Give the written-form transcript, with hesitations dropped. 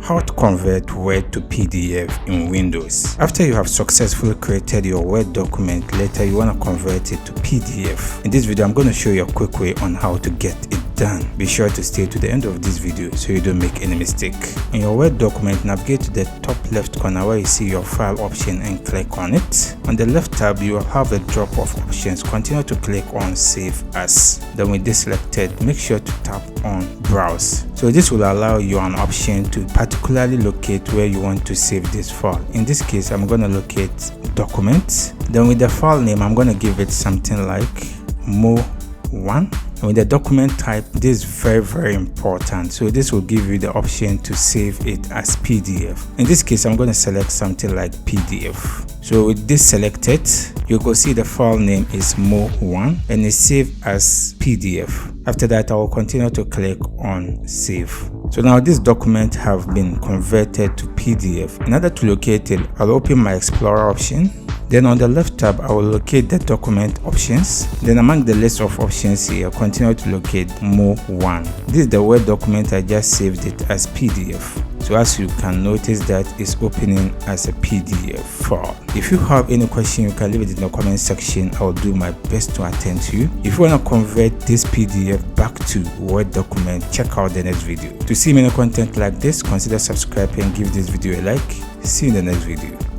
How to convert Word to PDF in Windows. After you have successfully created your Word document, later you want to convert it to PDF. In this video, I'm going to show you a quick way on how to get it done. Be sure to stay to the end of this video so you don't make any mistake. In your Word document, navigate to the top left corner where you see your file option and click on it. On the left tab, you will have a drop of options. Continue to click on Save As. Then with this selected, make sure to tap on Browse. So this will allow you an option to particularly locate where you want to save this file. In this case, I'm going to locate Documents. Then with the file name, I'm going to give it something like Mo1. And with the document type, this is very important. So this will give you the option to save it as PDF. In this case, I'm going to select something like PDF. So with this selected, you will see the file name is Mo1 and it's saved as PDF. After that, I will continue to click on Save. So now this document have been converted to PDF. In order to locate it, I'll open my Explorer option. Then on the left tab, I will locate the document options. Then among the list of options here, continue to locate Mo1. This is the Word document. I just saved it as PDF. So as you can notice that it's opening as a PDF file. If you have any question, you can leave it in the comment section. I'll do my best to attend to you. If you want to convert this PDF back to Word document, check out the next video. To see many content like this, consider subscribing and give this video a like. See you in the next video.